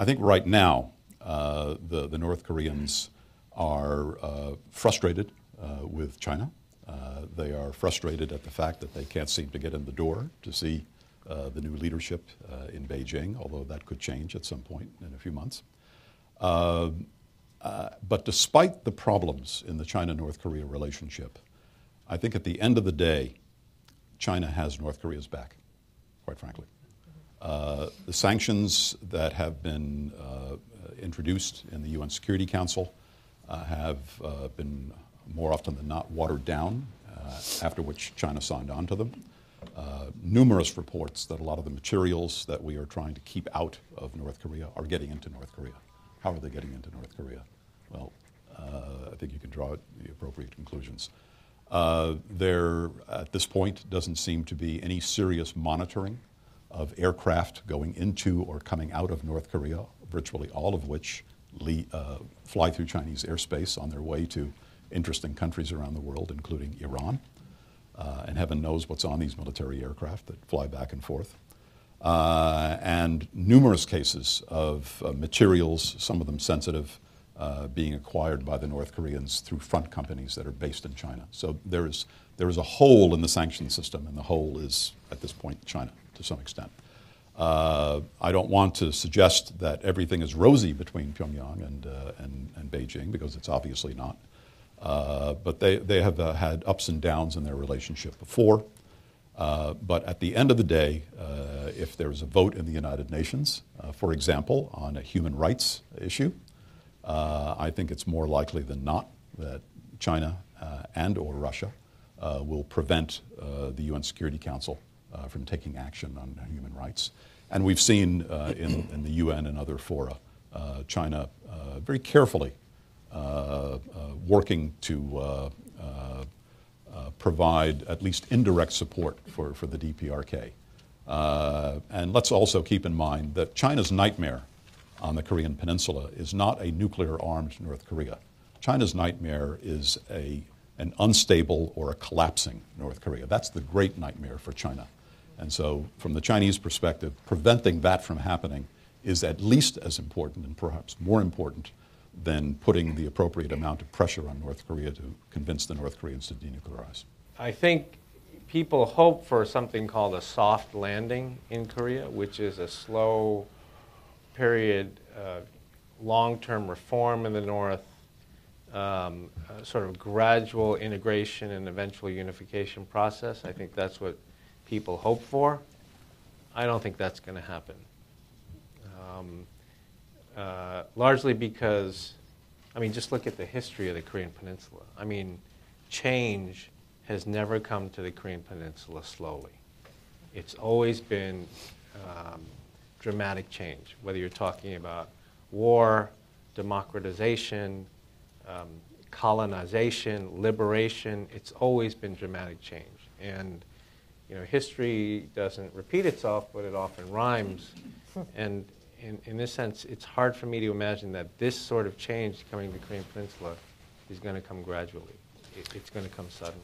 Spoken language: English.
I think right now the North Koreans are frustrated with China. They are frustrated at the fact that they can't seem to get in the door to see the new leadership in Beijing, although that could change at some point in a few months. But despite the problems in the China-North Korea relationship, I think at the end of the day, China has North Korea's back, quite frankly. The sanctions that have been introduced in the UN Security Council have been more often than not watered down, after which China signed on to them. Numerous reports that a lot of the materials that we are trying to keep out of North Korea are getting into North Korea. How are they getting into North Korea? Well, I think you can draw the appropriate conclusions. There, at this point, doesn't seem to be any serious monitoring of aircraft going into or coming out of North Korea, virtually all of which fly through Chinese airspace on their way to interesting countries around the world, including Iran. And heaven knows what's on these military aircraft that fly back and forth. And numerous cases of materials, some of them sensitive, being acquired by the North Koreans through front companies that are based in China. So there is a hole in the sanction system, and the hole is, at this point, China, to some extent. I don't want to suggest that everything is rosy between Pyongyang and Beijing, because it's obviously not. But they have had ups and downs in their relationship before. But at the end of the day, if there's a vote in the United Nations, for example, on a human rights issue, I think it's more likely than not that China and or Russia will prevent the UN Security Council from taking action on human rights. And we've seen in the UN and other fora, China very carefully working to provide at least indirect support for the DPRK. And let's also keep in mind that China's nightmare on the Korean Peninsula is not a nuclear-armed North Korea. China's nightmare is an unstable or a collapsing North Korea. That's the great nightmare for China. And so from the Chinese perspective, preventing that from happening is at least as important, and perhaps more important, than putting the appropriate amount of pressure on North Korea to convince the North Koreans to denuclearize. I think people hope for something called a soft landing in Korea, which is a slow period, long-term reform in the North, sort of gradual integration and eventual unification process. I think that's what people hope for. I don't think that's going to happen. Largely because, I mean, just look at the history of the Korean Peninsula. I mean, change has never come to the Korean Peninsula slowly. It's always been dramatic change, whether you're talking about war, democratization, colonization, liberation. It's always been dramatic change. And, you know, history doesn't repeat itself, but it often rhymes. And in this sense, it's hard for me to imagine that this sort of change coming to the Korean Peninsula is going to come gradually. It's going to come suddenly.